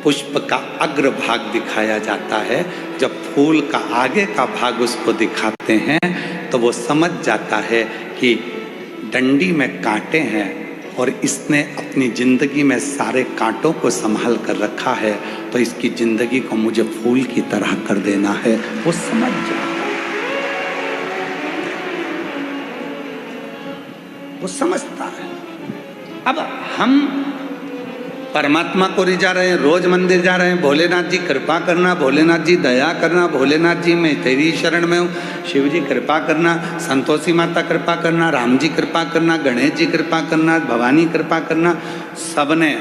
पुष्प का अग्र भाग दिखाया जाता है। जब फूल का आगे का भाग उसको दिखाते हैं तो वो समझ जाता है कि डंडी में कांटे हैं और इसने अपनी जिंदगी में सारे कांटों को संभाल कर रखा है, तो इसकी जिंदगी को मुझे फूल की तरह कर देना है। वो समझ जाता है, वो समझता है। अब हम परमात्मा को रिझा रहे हैं, रोज मंदिर जा रहे हैं, भोलेनाथ जी कृपा करना, भोलेनाथ जी दया करना, भोलेनाथ जी मैं तेरी शरण में हूँ, शिव जी कृपा करना, संतोषी माता कृपा करना, राम जी कृपा करना, गणेश जी कृपा करना, भवानी कृपा करना। सबने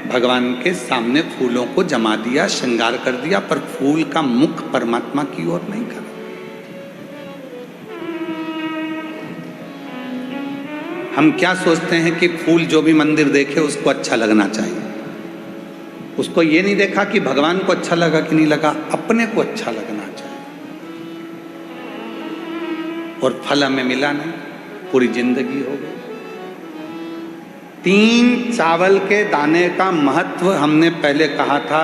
भगवान के सामने फूलों को जमा दिया, श्रृंगार कर दिया, पर फूल का मुख परमात्मा की ओर नहीं करा। हम क्या सोचते हैं कि फूल जो भी मंदिर देखे उसको अच्छा लगना चाहिए। उसको ये नहीं देखा कि भगवान को अच्छा लगा कि नहीं लगा, अपने को अच्छा लगना चाहिए। और फल हमें मिला नहीं, पूरी जिंदगी हो गई। 3 चावल के दाने का महत्व हमने पहले कहा था।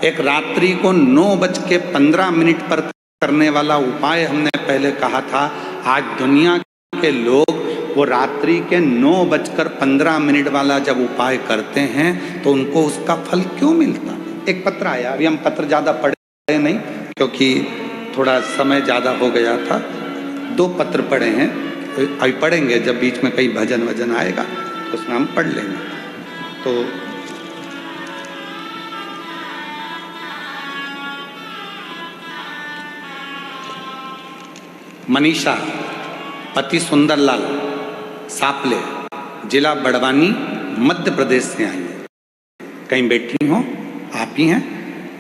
एक रात्रि को 9:15 पर करने वाला उपाय हमने पहले कहा था। आज दुनिया के लोग वो रात्रि के 9:15 वाला जब उपाय करते हैं तो उनको उसका फल क्यों मिलता? एक पत्र आया, अभी हम पत्र ज़्यादा पढ़े नहीं क्योंकि थोड़ा समय ज़्यादा हो गया था। 2 पत्र पढ़े हैं, अभी पढ़ेंगे जब बीच में कहीं भजन वजन आएगा तो उसमें हम पढ़ लेंगे। तो मनीषा पति सुंदरलाल सापले, जिला बड़वानी, मध्य प्रदेश से आई है। कहीं बैठी हो, आप ही हैं,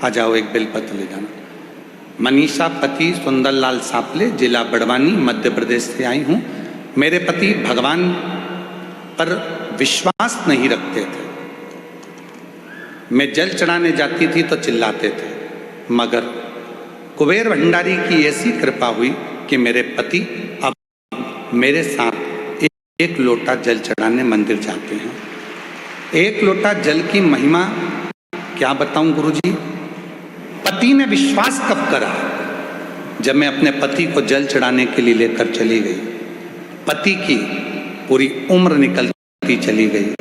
आ जाओ, एक बेलपत्र ले जाना। मनीषा पति सुंदरलाल सापले, जिला बड़वानी, मध्य प्रदेश से आई हूँ। मेरे पति भगवान पर विश्वास नहीं रखते थे। मैं जल चढ़ाने जाती थी तो चिल्लाते थे, मगर कुबेर भंडारी की ऐसी कृपा हुई कि मेरे पति अब मेरे साथ 1 लोटा जल चढ़ाने मंदिर जाते हैं। 1 लोटा जल की महिमा क्या बताऊं गुरुजी। पति ने विश्वास कब करा? जब मैं अपने पति को जल चढ़ाने के लिए लेकर चली गई। पति की पूरी उम्र निकलती चली गई,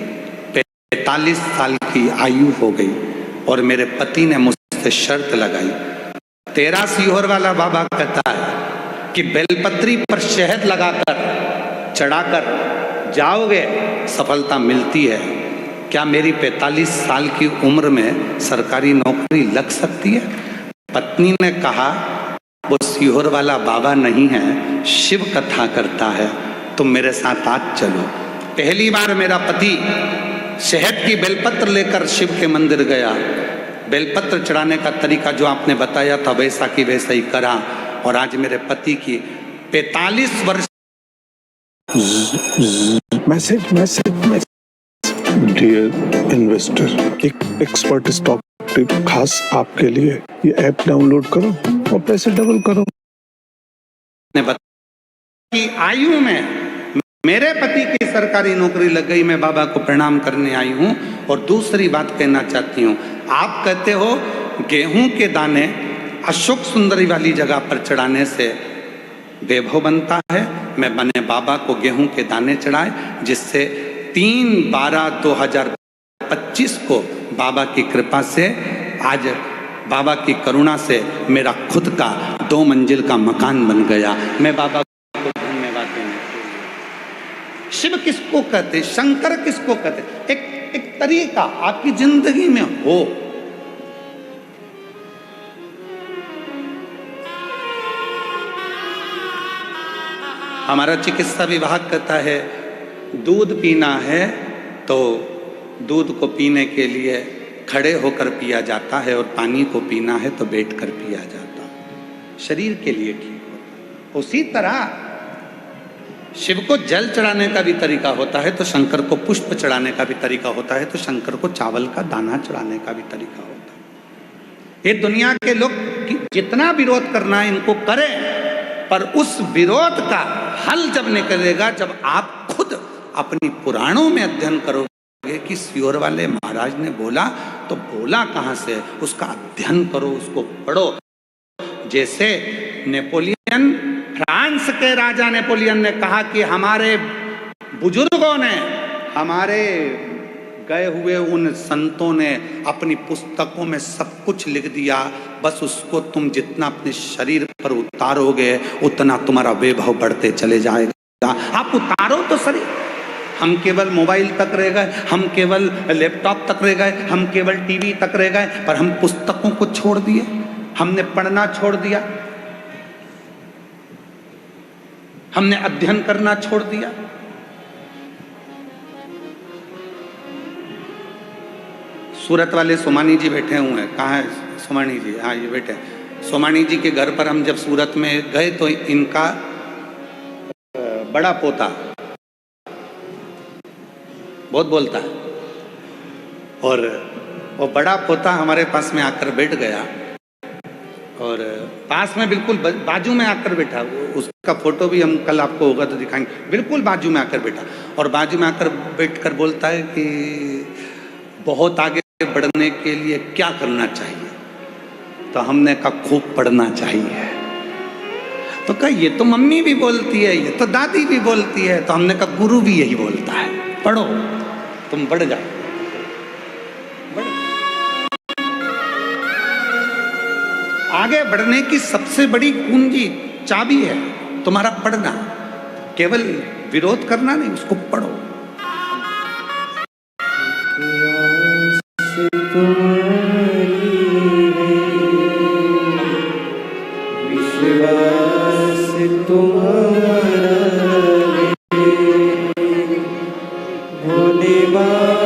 45 साल की आयु हो गई और मेरे पति ने मुझसे शर्त लगाई। तेरा सीहोर वाला बाबा कहता है कि बेलपत्री पर शहद लगाकर चढ़ाकर जाओगे सफलता मिलती है। क्या मेरी 45 साल की उम्र में सरकारी नौकरी लग सकती है? पत्नी ने कहा वो सीहोर वाला बाबा नहीं है, शिव कथा करता है, तुम मेरे साथ आज चलो। पहली बार मेरा पति शहद की बेलपत्र लेकर शिव के मंदिर गया। बेलपत्र चढ़ाने का तरीका जो आपने बताया था वैसा की वैसा ही करा और आज मेरे पति की 45 वर्ष। मैसेज डियर इन्वेस्टर, एक एक्सपर्ट स्टॉक टिप खास आपके लिए। ये ऐप डाउनलोड करो और पैसे डबल करो। की आयु में मेरे पति की सरकारी नौकरी लग गई, मैं बाबा को प्रणाम करने आई हूं। और दूसरी बात कहना चाहती हूं, आप कहते हो गेहूं के दाने अशोक सुंदरी वाली जगह पर चढ़ाने से वैभव बनता है। मैं बने बाबा को गेहूं के दाने चढ़ाए जिससे 3/12/2023 2025 को बाबा की कृपा से, आज बाबा की करुणा से मेरा खुद का 2 मंजिल का मकान बन गया। मैं बाबा को धन्यवाद देने के लिए। शिव किसको कहते, शंकर किसको कहते? एक तरीका आपकी जिंदगी में हो। हमारा चिकित्सा विभाग कहता है दूध पीना है तो दूध को पीने के लिए खड़े होकर पिया जाता है और पानी को पीना है तो बैठकर पिया जाता है, शरीर के लिए ठीक होता है। उसी तरह शिव को जल चढ़ाने का भी तरीका होता है तो शंकर को पुष्प चढ़ाने का भी तरीका होता है, तो शंकर को चावल का दाना चढ़ाने का भी तरीका होता है। ये दुनिया के लोग जितना विरोध करना है इनको करें, पर उस विरोध का हल जब निकलेगा जब आप खुद अपनी पुराणों में अध्ययन करोगे कि सियोर वाले महाराज ने बोला तो बोला कहां से, उसका अध्ययन करो, उसको पढ़ो। जैसे नेपोलियन, फ्रांस के राजा नेपोलियन ने कहा कि हमारे बुजुर्गों ने, हमारे गए हुए उन संतों ने अपनी पुस्तकों में सब कुछ लिख दिया, बस उसको तुम जितना अपने शरीर पर उतारोगे उतना तुम्हारा वैभव बढ़ते चले जाएगा। आप उतारो तो शरीर। हम केवल मोबाइल तक रह गए, हम केवल लैपटॉप तक रह गए, हम केवल टीवी तक रह गए, पर हम पुस्तकों को छोड़ दिए, हमने पढ़ना छोड़ दिया, हमने अध्ययन करना छोड़ दिया। सूरत वाले सोमानी जी बैठे हुए हैं, कहाँ है सोमानी जी? हाँ, ये बैठे। सोमानी जी के घर पर हम जब सूरत में गए तो इनका बड़ा पोता बहुत बोलता है और वो बड़ा पोता हमारे पास में आकर बैठ गया और पास में बिल्कुल बाजू में आकर बैठा। उसका फोटो भी हम कल आपको होगा तो दिखाएंगे। बिल्कुल बाजू में आकर बैठा और बाजू में आकर बैठकर बोलता है कि बहुत आगे बढ़ने के लिए क्या करना चाहिए? तो हमने कहा खूब पढ़ना चाहिए। तो कहा ये तो मम्मी भी बोलती है, ये तो दादी भी बोलती है। तो हमने कहा गुरु भी यही बोलता है, पढ़ो, तुम बढ़ जाओ। आगे बढ़ने की सबसे बड़ी कुंजी, चाबी है तुम्हारा पढ़ना। केवल विरोध करना नहीं, उसको पढ़ो। विश्वास तुम्हारा भोले बाबा।